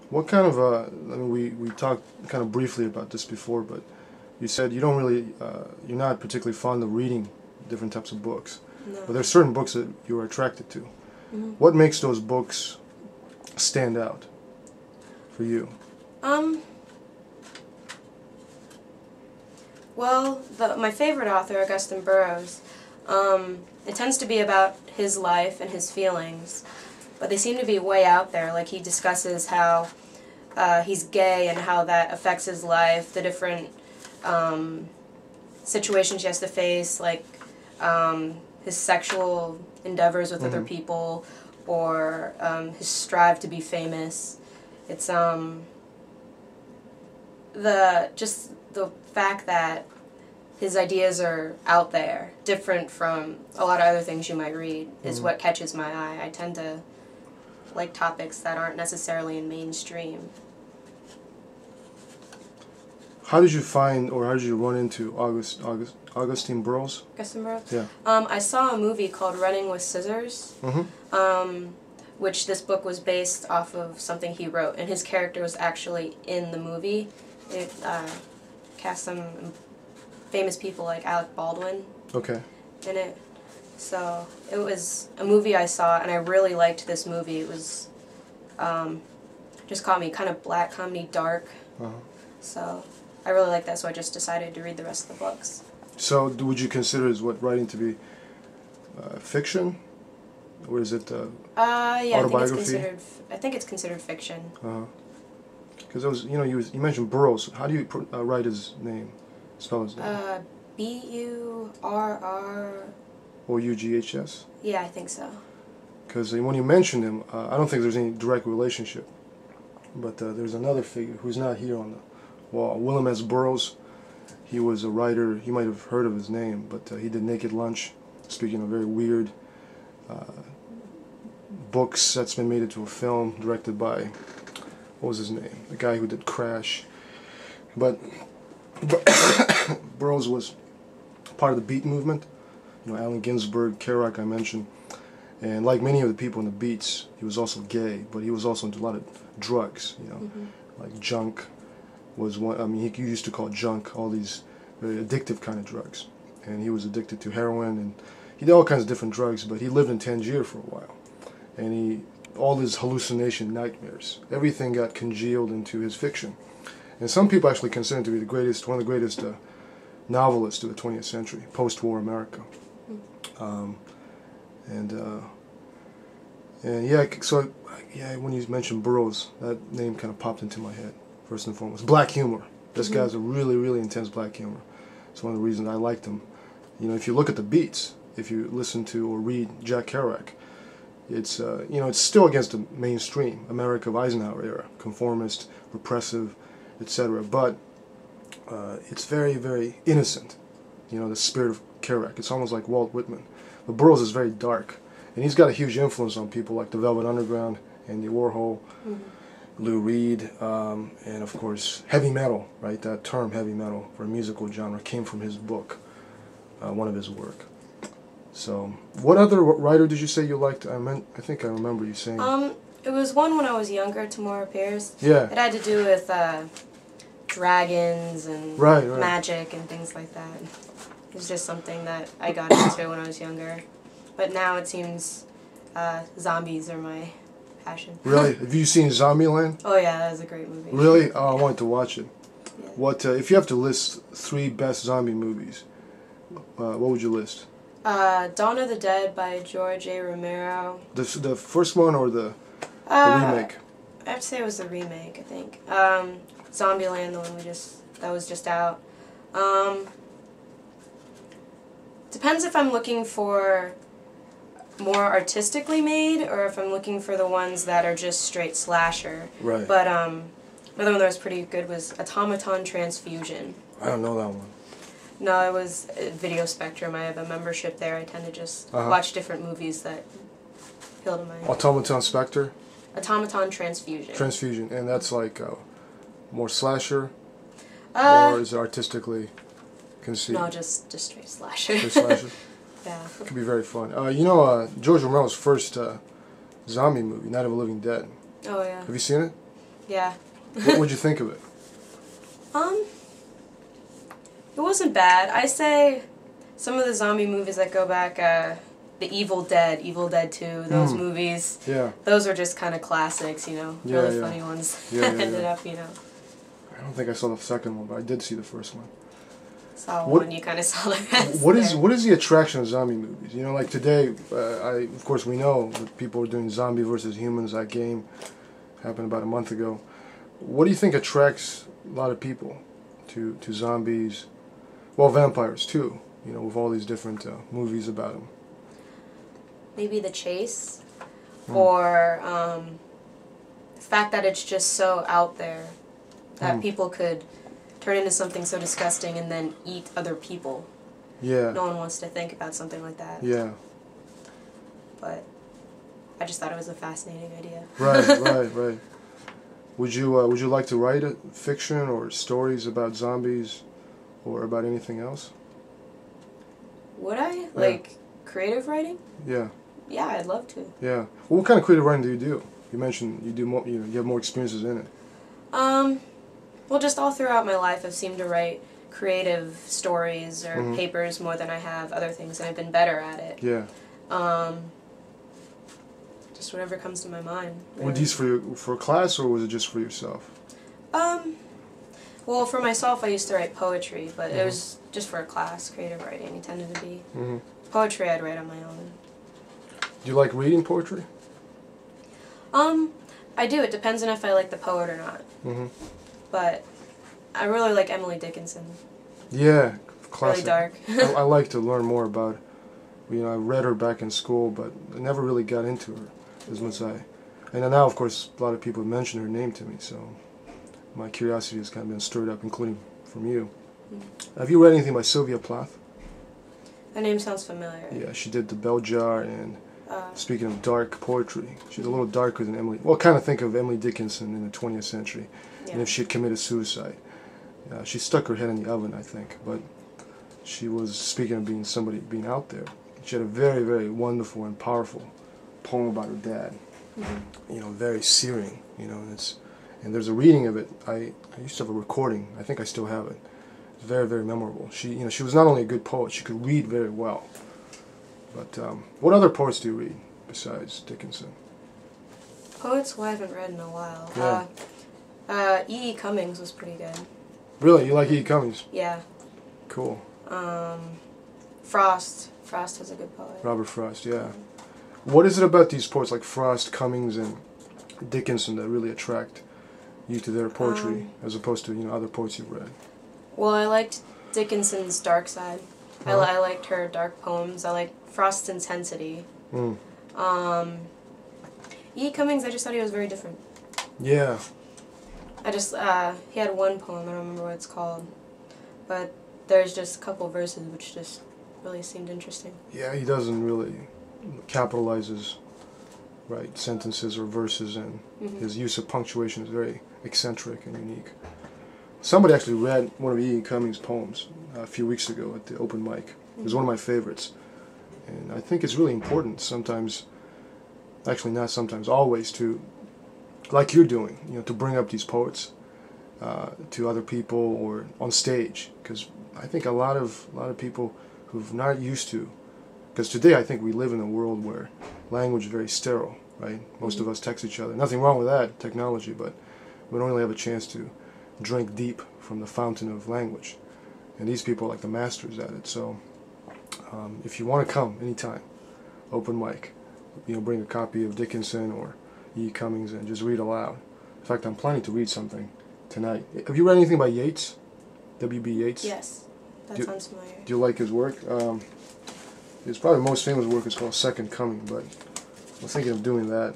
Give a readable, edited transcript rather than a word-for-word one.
What kind of I mean, we talked kind of briefly about this before, but you said you don't really, you're not particularly fond of reading different types of books. No. But there's certain books that you are attracted to. Mm-hmm. What makes those books stand out for you? Well, my favorite author, Augusten Burroughs, it tends to be about his life and his feelings, but they seem to be way out there. Like, he discusses how he's gay and how that affects his life, the different situations he has to face, like his sexual endeavors with other people, or his strive to be famous. It's the fact that his ideas are out there, different from a lot of other things you might read, is what catches my eye. I tend to like topics that aren't necessarily in mainstream. How did you find, or how did you run into Augustine Burroughs? Augusten Burroughs? Yeah. I saw a movie called Running with Scissors, which this book was based off of something he wrote, and his character was actually in the movie. It cast some famous people like Alec Baldwin in it. So it was a movie I saw, and I really liked this movie. It was just caught me, kind of black comedy, dark. So I really liked that, so I just decided to read the rest of the books. So would you consider writing to be fiction, or is it yeah, autobiography? I think it's considered fiction. Because you mentioned Burroughs. How do you write his name? Spell his name. B-U-R-R. Or U-G-H-S? Yeah, I think so. Because when you mentioned him, I don't think there's any direct relationship. But there's another figure who's not here on the wall. William S. Burroughs. He was a writer. You might have heard of his name, but he did Naked Lunch. Speaking of very weird books, that's been made into a film directed by, what was his name? The guy who did Crash. But Burroughs was part of the Beat movement. Allen Ginsberg, Kerouac I mentioned. And like many of the people in the Beats, he was also gay, but he was also into a lot of drugs, like junk was one. I mean, he used to call junk all these very addictive kind of drugs. And he was addicted to heroin, and he did all kinds of different drugs, but he lived in Tangier for a while. And all his hallucination nightmares, everything got congealed into his fiction. And some people actually consider him to be one of the greatest novelists of the 20th century, post-war America. And yeah, so yeah, when you mentioned Burroughs, that name kind of popped into my head first and foremost. Black humor. This guy's a really, really intense black humor. It's one of the reasons I liked him. If you look at the Beats, if you listen to or read Jack Kerouac, it's it's still against the mainstream America of Eisenhower era, conformist, repressive, etc. But it's very, very innocent. The spirit of Kerouac. It's almost like Walt Whitman. But Burroughs is very dark, and he's got a huge influence on people like the Velvet Underground, Andy Warhol, Lou Reed, and of course heavy metal. Right, that term heavy metal for a musical genre came from his book, one of his work. So, what other writer did you say you liked? I think I remember you saying. It was one when I was younger, Tamora Pierce. Yeah. It had to do with dragons and magic and things like that. It was just something that I got into when I was younger. But now it seems zombies are my passion. Really? Have you seen Zombieland? Oh yeah, that was a great movie. Really? Oh, I wanted to watch it. Yeah. What if you have to list 3 best zombie movies? What would you list? Dawn of the Dead by George A. Romero. The first one or the remake? I'd say it was the remake, I think. Zombieland, the one that was just out. Depends if I'm looking for more artistically made or if I'm looking for the ones that are just straight slasher. Right. But another one that was pretty good was Automaton Transfusion. I don't know that one. No, it was Video Spectrum. I have a membership there. I tend to just watch different movies that appeal to my... Automaton Spectre? Automaton Transfusion. Transfusion. And that's like more slasher? Or is it artistically conceived? No, just straight slasher. Straight slasher? Yeah. It could be very fun. George Romero's first zombie movie, Night of the Living Dead. Oh, yeah. Have you seen it? Yeah. What would you think of it? It wasn't bad. I say some of the zombie movies that go back, the Evil Dead 2, those movies. Yeah. Those are just kind of classics, you know, Yeah, really yeah. funny ones Yeah, that yeah, ended yeah. up, you know. I don't think I saw the second one, but I did see the first one. Saw What- one, you kind of saw the rest. What is there. what is the attraction of zombie movies? You know, like today, of course we know that people are doing zombie versus humans. That game happened about a month ago. What do you think attracts a lot of people to zombies? Well, vampires too. You know, with all these different movies about them. Maybe the chase, or the fact that it's just so out there that people could turn into something so disgusting and then eat other people. Yeah. No one wants to think about something like that. Yeah. But I just thought it was a fascinating idea. Right. Would you like to write a fiction or stories about zombies, or about anything else? Would I? Like, creative writing? Yeah. Yeah, I'd love to. Yeah. Well, what kind of creative writing do you do? You mentioned you do more. You know, you have more experiences in it. Well, just all throughout my life, I've seemed to write creative stories or papers more than I have other things, and I've been better at it. Yeah. Just whatever comes to my mind. Were these for a class, or was it just for yourself? Well, for myself, I used to write poetry, but it was just for a class, creative writing. It tended to be. Poetry I'd write on my own. Do you like reading poetry? I do. It depends on if I like the poet or not. But I really like Emily Dickinson. Yeah, classic. Really dark. I like to learn more about her. You know, I read her back in school, but I never really got into her as much as I. And now, of course, a lot of people have mentioned her name to me, so my curiosity has kind of been stirred up, including from you. Have you read anything by Sylvia Plath? That name sounds familiar. Yeah, she did The Bell Jar, and speaking of dark poetry, she's a little darker than Emily. Well, kind of think of Emily Dickinson in the 20th century, and if she had committed suicide. She stuck her head in the oven, I think, but she was, speaking of being somebody, being out there, she had a very, very wonderful and powerful poem about her dad. You know, very searing, you know, and there's a reading of it. I used to have a recording. I think I still have it. It's very, very memorable. She was not only a good poet, she could read very well. But what other poets do you read besides Dickinson? Poets who I haven't read in a while. Yeah. E. E. Cummings was pretty good. Really? You like E. Cummings? Yeah. Cool. Frost. Frost was a good poet. Robert Frost, yeah. What is it about these poets like Frost, Cummings, and Dickinson that really attract you to their poetry as opposed to, you know, other poets you've read? Well, I liked Dickinson's dark side. I liked her dark poems. I liked Frost's intensity. E. Cummings, I just thought he was very different. Yeah. He had one poem, I don't remember what it's called, but there's just a couple verses which just really seemed interesting. Yeah, he doesn't really capitalize his sentences or verses, and his use of punctuation is very eccentric and unique. Somebody actually read one of E. Cummings' poems a few weeks ago at the open mic. It was one of my favorites. And I think it's really important sometimes, actually not sometimes, always, to, like you're doing, you know, to bring up these poets to other people or on stage. Because I think a lot of people who've not used to, because today I think we live in a world where language is very sterile, right? Most of us text each other. Nothing wrong with that, technology, but we don't really have a chance to drink deep from the fountain of language. And these people are like the masters at it. So if you want to come anytime, open mic, you know, bring a copy of Dickinson or E. Cummings and just read aloud. In fact, I'm planning to read something tonight. Have you read anything by Yeats? W.B. Yeats? Yes, that sounds familiar. Do you like his work? His probably most famous work is called Second Coming, but I was thinking of doing that.